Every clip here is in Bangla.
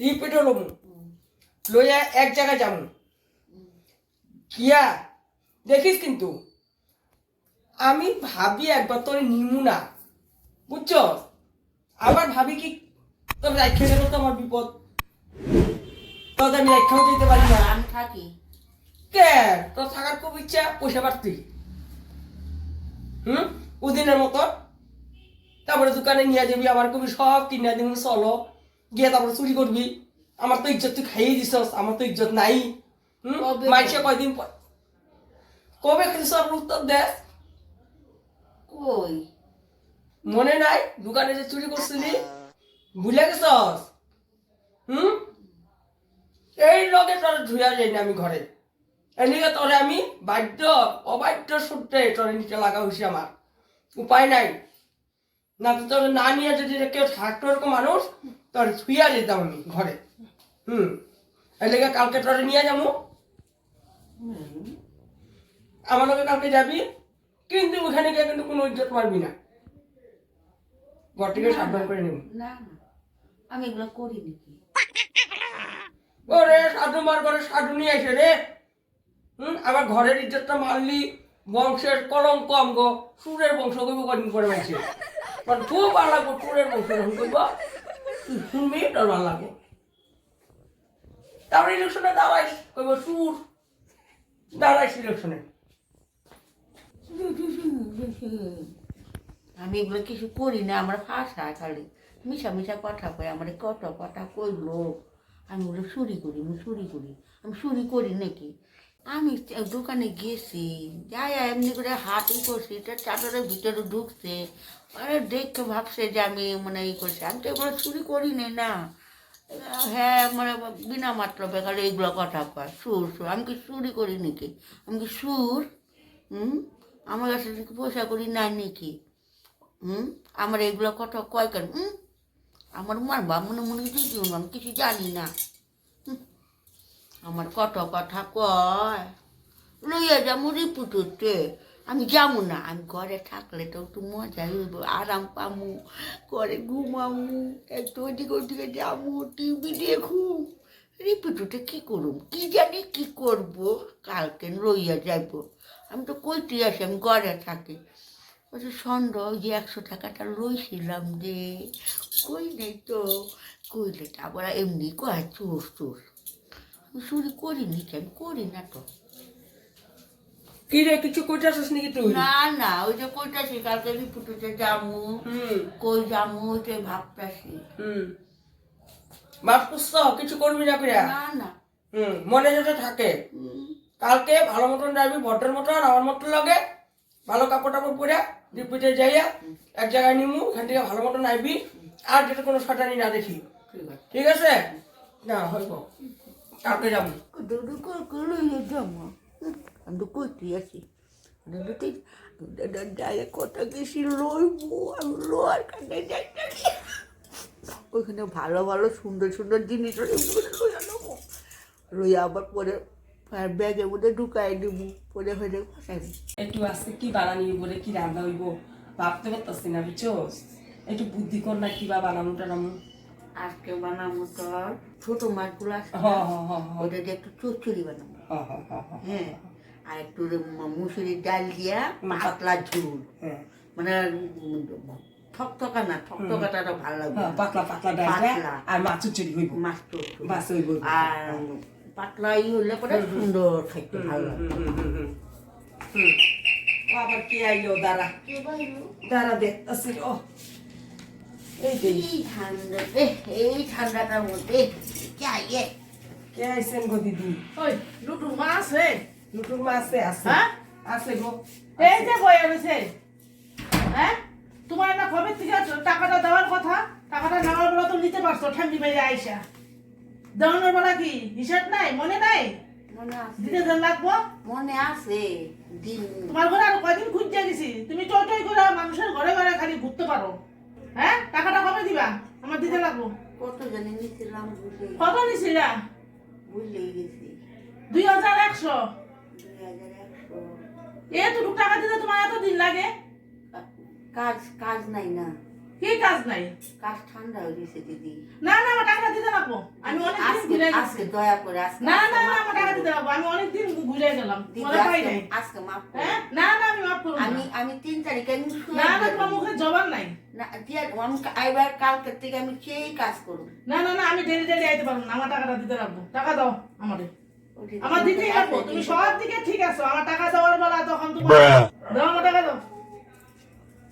রিপিট হলো লইয়া এক জায়গায় যাবো কিয়া দেখিস কিন্তু আমি ভাবি একবার তোর নিমু না বুঝছ আবার ভাবি কি তোর রাখে গেল তো আমার বিপদ তোর আমি রাখাও যেতে পারি না আমি থাকি কে তোর থাকার খুব ইচ্ছা পয়সা পারতি ওদিনের মতো তারপরে দোকানে নিয়ে যাবি আমার কবি সব কিনে দিবি চলো গিয়ে তারপরে চুরি করবি আমার তো ইজ্জত তুই খাইয়ে দিছস আমার তো ইজ্জত নাই মাইসে কয়দিন পর কবে খাইছ উত্তর দে কই মনে নাই দোকানে যে চুরি করছিলি ভুলে গেছস এই লগে তোর ধুয়া যাই না আমি ঘরে এদিকে তোরে আমি বাধ্য অবাধ্য সূত্রে তোরে নিচে লাগা হয়েছে আমার উপায় নাই না তো তোর না নিয়ে যদি কেউ থাকতো এরকম মানুষ তোর ধুইয়া যেতাম আমি ঘরে এদিকে কালকে তোরে নিয়ে যাবো আমার লোকে কালকে যাবি কিন্তু ওখানে গিয়ে কিন্তু কোনো ইজ্জত মারবি না ঘর থেকে সাবধান করে নেব না আমি এগুলো করি নাকি ওরে সাধু মার ঘরে সাধু নিয়ে এসে রে আবার ঘরের ইজ্জতটা মারলি বংশের কলঙ্ক অঙ্গ সুরের বংশ কইব কদিন করে মাইছে খুব ভালো লাগবো সুরের বংশ যখন কইব তুই শুনবি তোর ভালো লাগবো তারপরে ইলেকশনে দাঁড়াইস কইব সুর দাঁড়াইস ইলেকশনে আমি এগুলো কিছু করি না আমার ভাষা খালি মিশা মিশা কথা কয় আমার কত কথা কইলো আমি ওগুলো চুরি করি আমি চুরি করি নাকি আমি দোকানে গেছি যাই এমনি করে হাতই করছি এটা চাদরের ভিতরে ঢুকছে আরে দেখতে ভাবছে যে আমি মানে ই করছি আমি তো এগুলো চুরি করি না হ্যাঁ মানে বিনা মাত্র বেকার এইগুলো কথা কয় সুর আমি কি চুরি করি নাকি আমি কি সুর আমার কাছে পয়সা করি না নাকি আমার এগুলো কথা কয় কেন আমার মারবা মনে মনে দিদি আমি কিছু জানি না আমার কত কথা কয় লইয়া যাবো রিপুটুতে আমি যাবো না আমি ঘরে থাকলে তো একটু মজা হইব আরাম পামু ঘরে ঘুমামু একটু ওদিকে যাবো টিভি দেখু রিপুটুতে কী করুম কি জানি কি করব কালকে লইয়া যাইব আমি তো কইতে আসি আমি ঘরে থাকি বলছি সন্ড ওই যে 100 টাকাটা লইছিলাম যে কই নেই তো কইলে আবার এমনি কয় চোর আমি চুরি করিনি আমি করি না তো কি রে কিছু কইতাছিস নাকি তুই না ওই যে কইতাছি কালকে রিপুটুতে যামু কই যামু ওইটাই ভাবতাছি ভাবছিস কিছু করবি না কইরা না মনে যেটা থাকে কালকে ভালো মতন যাবি ভদ্রের মতন আমার মতন লাগে ভালো কাপড় টাপড় পরে রিপিটে যাইয়া এক জায়গায় নিমু ওখান থেকে ভালো মতন আইবি আর যেটা কোনো শটানি না দেখি ঠিক আছে না হইব কালকে যাবো আমি তো কইতে আছি যাই কথা গেছি লইবো আমি লোয়ার কাছে যাইতেছি ওইখানে ভালো ভালো সুন্দর জিনিস লইয়া আবার পরে ব্যাগের মধ্যে ঢুকাই দিব পরে হয়ে যাবে একটু আজকে কি বানানি বলে কি রান্না হইব ভাবতে পারতাছি না বুঝছোস একটু বুদ্ধি কর না কিবা বানানো টানামো আজকে বানাবো তোর ছোট মাছগুলো আছে ওটা দিয়ে একটু চচ্চড়ি বানাবো হ্যাঁ আর একটু মুসুরির ডাল দিয়া পাতলা ঝোল মানে ঠকঠকাটা ভালো লাগবে পাতলা ডাল আর মাছ চচ্চড়ি হইব মাছ বাস হইব আর পাতলা হইলে পরে সুন্দর খাইতে ভালো লাগবে আবার কে আইলো দাঁড়া দেখতেছি ও এই ঠান্ডাটার মধ্যে কে আইছেন গো দিদি ওই লুটুর মা আছে লুটুর মা আছে আছে গো এই যে বইয়া রয়েছে হ্যাঁ তোমার না কবে থেকে টাকাটা দেওয়ার কথা টাকাটা নেওয়ার বেলা তো নিতে পারছো ঠান্ডি মেরে আইসা দেওয়ানোর বেলা কি হিসাব নাই মনে নাই দিতে দেন লাগবো মনে আছে দিন তোমার ঘরে আরো কয়দিন ঘুরতে গেছি তুমি টই করে মানুষের ঘরে খালি ঘুরতে পারো হ্যাঁ টাকাটা কবে দিবা আমার দিতে লাগবো কত জানি নিছিলাম কত নিছিলা বুঝলেই গেছি 2100 2100 এতটুকু টাকা দিতে তোমার এত দিন লাগে কাজ নাই না কি কাজ নাই কাজ ঠান্ডা হয়ে গেছে দিদি না আমার টাকাটা দিতে লাগবো আমি ঘুরে আজকে গেছি দয়া করে আজকে না আজকে না না মাফ আমার টাকা করে দিতে দিন। পারবো আমি অনেকদিন ঘুরে গেলাম দিদি, তোমার পাই নাই আজকে মাফ করে হ্যাঁ দিন। না না আমি মাফ করবো আমি না আমি 3 তারিখে আমি না না তোমার মুখে জবান নাই না দিয়া আমি আইবার কালকে থেকে আমি সেই কাজ করব। না না না আমি ডেলি ডেলি আইতে পারবো না আমার টাকাটা দিতে রাখবো টাকা দাও আমারে আমার দিতেই রাখবো তুমি সব দিকে ঠিক আছো আমার টাকা দেওয়ার বেলা তখন তোমার দাও আমার টাকা দাও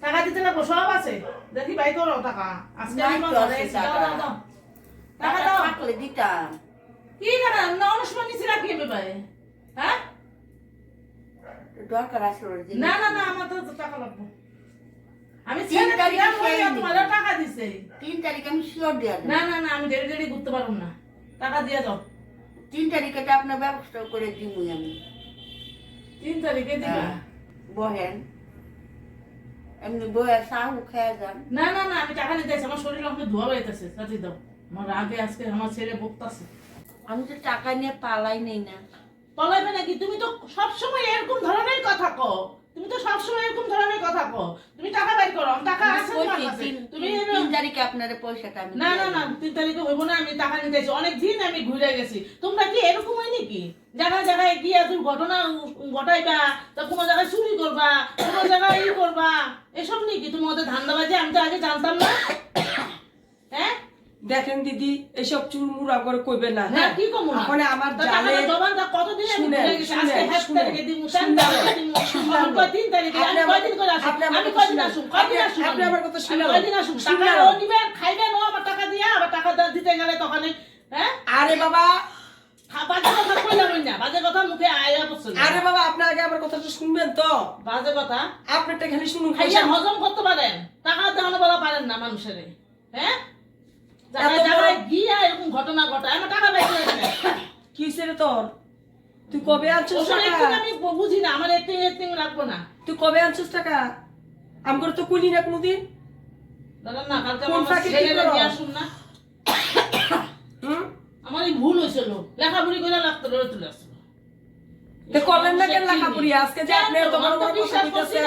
টাকা দিতে রাখবো সব আছে দেখি ভাই করো টাকা আজকে আমি নাই তো ঘরে আছে এসেছি। দাও টাকা। দাও দাও টাকা টাকা দাও থাকলে দিতাম। কি টাকা না অনেক সময় নিচে রাখি আমি ভাই হ্যাঁ দরকার আছে ওর দিন। না না না আমার তো টাকা লাগবে আমি 3 ছেলে তারিখে দিলাম খেয়ে নিবো। তোমার টাকা দিছে 3 তারিখে আমি শিওর দিয়া দেব। না না না আমি ডেলি ডেলি ঘুরতে পারবো না টাকা দিয়ে দাও 3 তারিখে তো আপনার ব্যবস্থা করে দিবই আমি। 3 তারিখে দিবা হ্যাঁ, বহেন এমনি বয়ে সাহু খেয়ে যান। না না না আমি টাকা নিতে আসি আমার শরীর আমাকে ধোয়া হইতেছে সাথে দাও আমার আগে আজকে আমার ছেলে বকতাছে আমি তো টাকা নিয়ে পালাই নেই না। পলাইবে নাকি তুমি তো সব সময় এরকম ধরনের কথা কও তুমি তো সব সময় এরকম ধরনের কথা কও তুমি টাকা বাইর করো আমার টাকা আছে তোমার কাছে তুমি 3 তারিখে আপনার পয়সাটা আমি না দিয়ে না না দেব। 3 তারিখে হইব না আমি টাকা নিতে আসি অনেক দিন আমি ঘুরে গেছি তোমরা কি এরকম হয় নাকি জায়গায় জায়গায় গিয়া দুর্ঘটনা ঘটাইবা তা কোনো জায়গায় চুরি করবা কোনো জায়গায় ই করবা এসব নাকি তুমি ওদের ধান্দাবাজি আমি তো আগে জানতাম না হ্যাঁ দেখেন দিদি এসব চুরমুরা করে কইবে না হ্যাঁ কি কমু না এখন আমার তো জালে টাকাটা জবানটা কতদিন আমি শুনেন, ভুলে গেছি আজকে শুনেন, 7 তারিখে দিমু 10 শুনেন, তারিখে দিমু শুনেন। আমি কয় 3 তারিখে আমি আপনি কয়দিন করে আসুন আপনি আমার আমি কথা কয়দিন শুনেন। আসুন কয়দিন আপনি- আসুন আপনি আমার কথা আমি শুনেন। কয়দিন আসুন টাকা শুনেন। ও নিবেন খাইবেন ও আবার টাকা দিয়া আবার টাকা দিতে গেলে তখন হ্যাঁ আরে বাবা বাজে কথা কইলাম না বাজে কথা মুখে আয়া পড়ছে না। আরে বাবা আপনি আগে আমার কথাটা শুনবেন তো বাজে কথা আপনারটা খালি শুনুন খাইয়া হজম করতে পারেন টাকা দেওয়ানো বলা পারেন না মানুষের হ্যাঁ জায়গায় এত বড়- জায়গায় গিয়া এরকম ঘটনা ঘটায় আমার টাকা বাইরে কি হইছে রে তোর তুই কবে আনছিস ওসব টাকা একদিন আমি বুঝি না আমার একদিন রাখবো না তুই কবে আনছিস টাকা আমগর তো কইলি না কোনোদিন দাদা না কালকে কোন আমার ফাঁকে কি ছেলেরা করো? দিয়ে আসুন না হুম আমার এই ভুল হয়েছিল লেখাপড়ি করে লাগতো রয়ে চলে আসলো তো করলেন না কেন লেখাপড়ি আজকে যে আপনি এত বড় বড় কথা কইতেছেন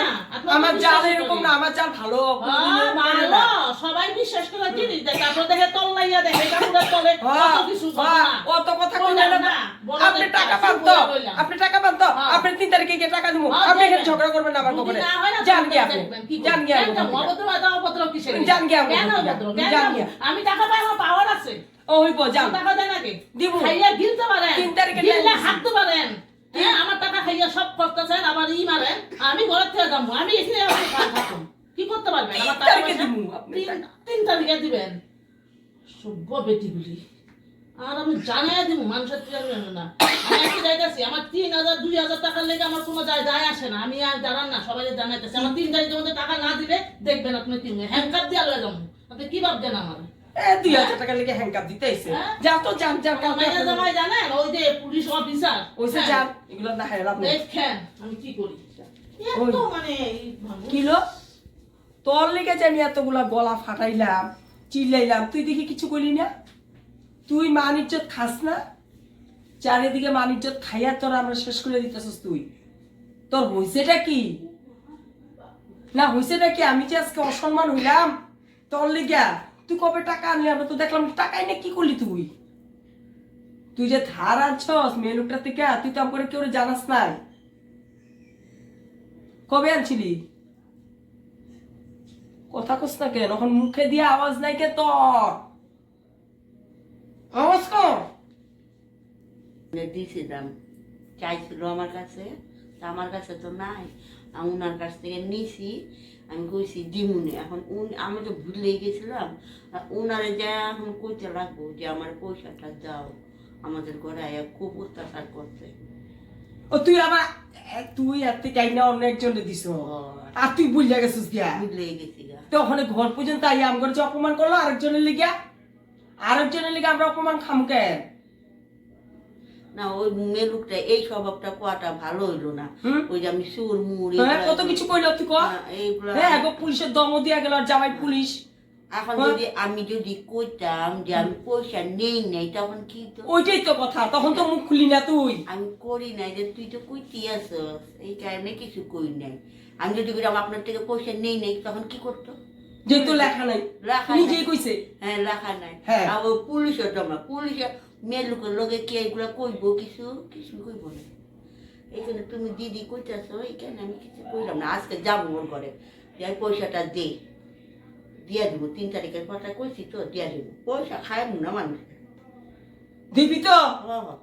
আমার জাল এরকম না আমার জাল ভালো কোনোদিন এরকম করে না। সবাই বিশ্বাস করে চিনি তারপর দেখে তল লাইয়া দেখে কাপড়ের তলে কত কিছু হ্যাঁ, ঘটনা। অত কথা বললাম কইলেন না না, বললাম আপনি না, টাকা চুপ পান করে তো কইলাম। আপনি টাকা পান তো হ্যাঁ। আপনি 3 তারিখে গিয়ে টাকা দিব হ্যাঁ, আপনি এখানে দেবেন। ঝগড়া করবেন না আমার যদি খবরে না হয় না, জান গিয়ে তাহলে আপনি দেখবেন, কি জান করবেন? গিয়ে কেন আপনি অভদ্র হয়, তা অভদ্র কিসের? জান গিয়ে আপনি কেন বলতে অভদ্র? যান। কেন? জান গিয়ে। আমি টাকা পাই আমার পাওয়ার আছে ও হইব জান টাকা দেন আগে দিব। খাইয়া গিলতে পারেন 3 তারিখে গিললে দেন। হাঁটতে পারেন হ্যাঁ আমার টাকা খাইয়া সব করতেছেন আবার ই মারেন আমি ঘরের থেকে যাবো আমি এখানে আমার কাজ থাকুন কি করতে পারবেন আমার 3 টাকা তারিখে পয়সা? দিব আপনি টাকা। 3 তারিখে দিবেন সভ্য বেটিগুলি আর আমি জানাই দিব মানুষের থেকে আমি জানি না আমি একটু যাইতেছি আমার 3,000 2,000 টাকার লেগে আমার কোনো যায় আসে না আমি আর জানান না সবাই জানাইতেছি আমার 3 তারিখের মধ্যে টাকা না দিলে দেখবেন আপনি 3 হ্যান্ডকাপ দিয়ে লয়ে যাবো আপনি কি ভাবছেন আমার 2000 টাকা লেগে হ্যাংকাপ দিতে আইছে হ্যাঁ? যা তো জান জান আমার মায়ের জামাই জানেন ওই যে পুলিশ অফিসার ওইসে জান এগুলো না হাইলাম আপনি দেখেন আমি কি করি ওই। এত মানে এই মানুষ। কিলো তোর লেগে যে আমি এতগুলা গলা ফাটাইলাম চিল্লাইলাম তুই দেখি কিছু করলি না তুই মান ইজ্জত খাস না চারিদিকে মান ইজ্জত খাইয়া তোর আমরা শেষ করে দিতেছিস তুই তোর হইছেটা কি না হইছেটা কি আমি যে আজকে অসম্মান হইলাম তোর লেগা তুই কবে টাকা আনলি আমরা তো দেখলাম টাকাই না কি করলি তুই তুই যে ধার আনছস মেয়ে লোকটা থেকে তুই তো আমার কেউ জানাস নাই কবে আনছিলি কথা কস না কেন এখন মুখে দিয়ে আওয়াজ নাই কে তোর আওয়াজ কর দিয়েছিলাম চাইছিল আমার কাছে তা আমার কাছে তো নাই আমি ওনার কাছ থেকে নিছি আমি কইছি দিমুনে এখন আমি তো ভুলে গেছিলাম আর ওনারে যা এখন কইতে লাগবো যে আমার পয়সাটা দাও আমাদের ঘরে আয়া খুব অত্যাচার করতে ও তুই আবার তুই এত চাই না অন্য একজনে দিছ আর তুই বুঝলে গেছিস গিয়া ভুলে গেছি গা তো ওখানে ঘর পর্যন্ত আই আমগর যে অপমান করলো আরেকজনের লিগা আরেকজনের লিগা আমরা অপমান খাম কেন না ওই মেয়ে লোকটা এই স্বভাবটা কোয়াটা ভালো হইলো না হুম? ওই যে আমি সুর মুড় হ্যাঁ কত কিছু কইলো তুই ক এইগুলা হ্যাঁ গো পুলিশের দম দিয়া গেল আর জামাই পুলিশ এখন হ্যাঁ? যদি আমি যদি কইতাম যে আমি পয়সা নেই নাই তখন কি তো ওইটাই তো কথা তখন তো মুখ খুলি না তুই আমি করি নাই যে তুই তো কইতি আসস এই কারণে কিছু কই নাই আমি যদি বললাম আপনার থেকে পয়সা নেই নাই তখন কি করতো যেহেতু লেখা নাই লেখা নিজেই নাই। কইছে হ্যাঁ লেখা নাই হ্যাঁ। আর ওই পুলিশের জমা মেয়ে লোকের লগে কে এগুলা কইব কিছু কিছু কইব না। এইখানে তুমি দিদি কইতেছো, এইখানে আমি কিছু কইলাম না। আজকে যাবো ওর ঘরে, যাই পয়সাটা দে, দিয়া দিব। 3 তারিখের কথা কইছি তো, দিয়া দিব। পয়সা খায় না মানুষ। দিবি তো? হ্যাঁ।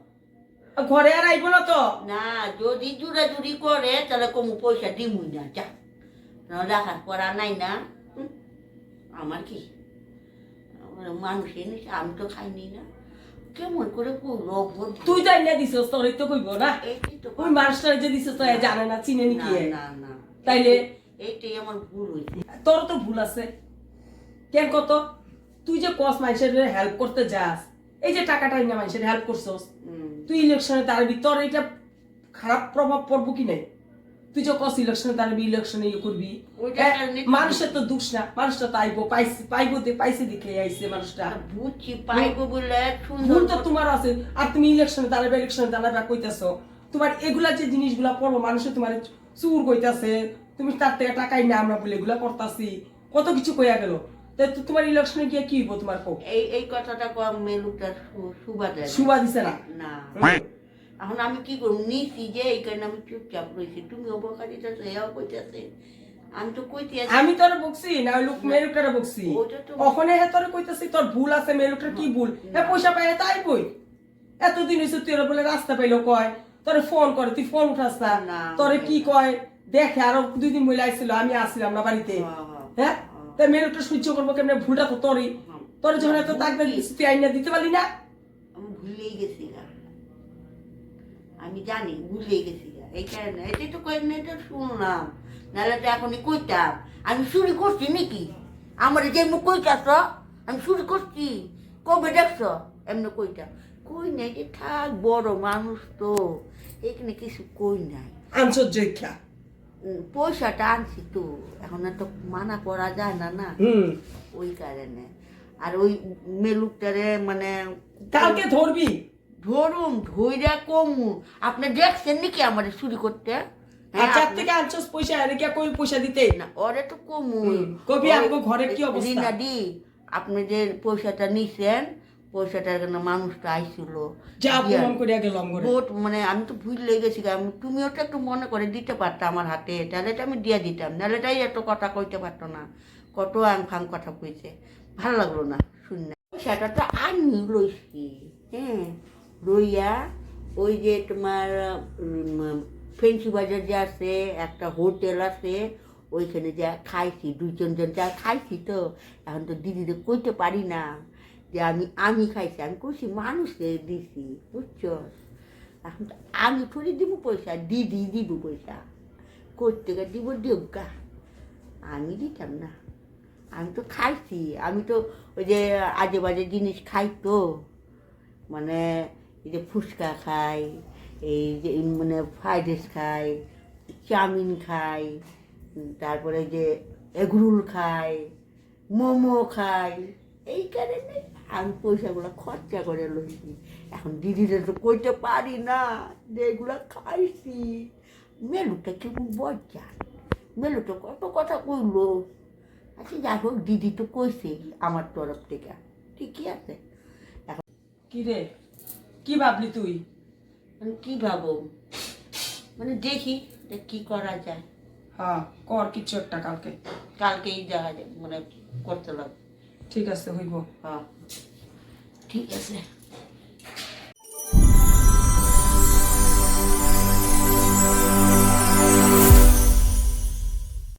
ঘরে আর আইব না তো? না, যদি জুড়াজুড়ি করে তাহলে কমু পয়সা দিমুই না, যা। রাখার পড়া নাই না। আমার কি মানুষের নিচে আমি তো খাইনি না, কেমন করে কইলো। তুই তো এনে দিছস, তোরই তো কইব না। এইটাই তো ওই মানুষটা যে দিছস তো জানে না, চিনে নি কি? না না, তাইলে এইটাই আমার ভুল হয়েছে। তোর তো ভুল আছে। কেন কত? তুই যে কস মানুষের হেল্প করতে যাস, এই যে টাকাটা না মানুষের হেল্প করছস, তুই ইলেকশনে দাঁড়াবি, তোর এটা খারাপ প্রভাব পড়বো কি নাই? তুই যে কস ইলেকশনে দাঁড়াবি, ইলেকশনে ইয়ে করবি, মানুষের তো দুঃখ না। মানুষটা তো আইবো, পাইছে দেখে আইছে মানুষটা। বুঝছি, পাইবো বলে ভুল তো তোমার আছে। আর তুমি ইলেকশনে দাঁড়াবে কইতেছো, তোমার এগুলা যে জিনিসগুলা পড়বো, মানুষে তোমার চুর কইতাছে, তুমি তার থেকে টাকাই না আমরা বলে এগুলা করতাছি, কত কিছু কইয়া গেল। তোমার ইলেকশনে গিয়ে কি হইব তোমার? এই কথাটা কম মেলুটা শুভা দিছে না। না, এখন আমি কি করব? নিছি যে এই কারণে আমি চুপচাপ রয়েছি। তুমি অবকাশ দিতেছো, এও কইতেছে, আমি তো কইতে আছি। আমি তোর বকছি না, ওই লোক মেলুকটারে বকছি। ওখানে হে তোর কইতাছি তোর ভুল আছে, মেলুকটার কি ভুল? হ্যাঁ, পয়সা পায় তাই বই। এতদিন হইছে তুই বলে রাস্তা পাইলো কয়, তোরে ফোন করে, তুই ফোন উঠাস না। তোরে কি কয় দেখে, আরো 2 দিন মহিলা আইছিল, আমি আসছিলাম না বাড়িতে। হ্যাঁ, তাই মেলুকটা সহ্য করবো কেমনে? ভুলটা তো তোরই। তোর যখন এত তাকবে তুই আইনা দিতে পারলি না। আমি ভুলেই গেছি, আমি জানি ভুলেই গেছি। এই কারণে এটাই তো কয়েকদিন এটা শুনলাম, নাহলে তো এখনই কইতাম। আমি চুরি করছি নাকি? আমার যে মুখ কইতাছ আমি চুরি করছি, কবে দেখছ? এমনি কইতাম, কই নাই যে থাক, বড় মানুষ তো, এখানে কিছু কই নাই। আনছর জৈক্ষা পয়সাটা আনছি তো, এখন তো মানা করা যায় না না, ওই কারণে। আর ওই মেলুকটারে মানে কালকে ধরবি। ধরুন, ধৈর্য কমু। আপনি দেখছেন নাকি আমার চুরি করতে? আচ্ছা, থেকে আনছস পয়সা, এর কি কই পয়সা দিতে না, ওরে তো কমু। কবি আমগো ঘরে কি অবস্থা? রিনাদি, আপনি যে পয়সাটা নিছেন, পয়সাটার জন্য মানুষটা আইছিল, যা প্রমাণ করিয়া গেলাম ঘরে। ভোট মানে আমি তো ভুল লেগেছি। তুমিও তো একটু মনে করে দিতে পারতো আমার হাতে, তাহলে তো আমি দিয়ে দিতাম। নাহলেটাই এত কথা কইতে পারতো না। কত আংফাং কথা কইছে, ভালো লাগলো না শুনে। পয়সাটা তো আমি লইছি, হ্যাঁ, লইয়া ওই যে তোমার ফেন্সি বাজার যে আছে, একটা হোটেল আছে, ওইখানে যা খাইছি, 2-3 জন যা খাইছি। তো এখন তো দিদিদের কইতে পারি না যে আমি খাইছি। আমি কইছি মানুষকে দিছি, বুঝছো? এখন তো আমি থরি দিব পয়সা, দিদি দিব পয়সা, করতে দিব দেবগা, আমি দিতাম না। আমি তো খাইছি, আমি তো ওই যে আজে বাজে জিনিস খাই তো, মানে এই যে ফুচকা খাই, এই যে মানে ফ্রাইড রাইস খাই, চাউমিন খাই, তারপরে যে এগরোল খাই, মোমো খাই। এই কারণে আমি পয়সাগুলো খরচা করে লইছি। এখন দিদিরা তো কইতে পারি না যে এগুলো খাইছি। মেলুটা কেমন বজ্জা, মেলুটা কত কথা কইলো। আচ্ছা, যাই হোক, দিদি তো কইছে আমার তরফ থেকে, ঠিকই আছে। কি রে, কি ভাবলি তুই? মানে কি ভাবো, মানে দেখি কি করা যায়। হ্যাঁ, কর কিছু একটা কালকেই দেখা যায়, মানে করতে লাগবে। ঠিক আছে, হইব। হ্যাঁ, ঠিক আছে।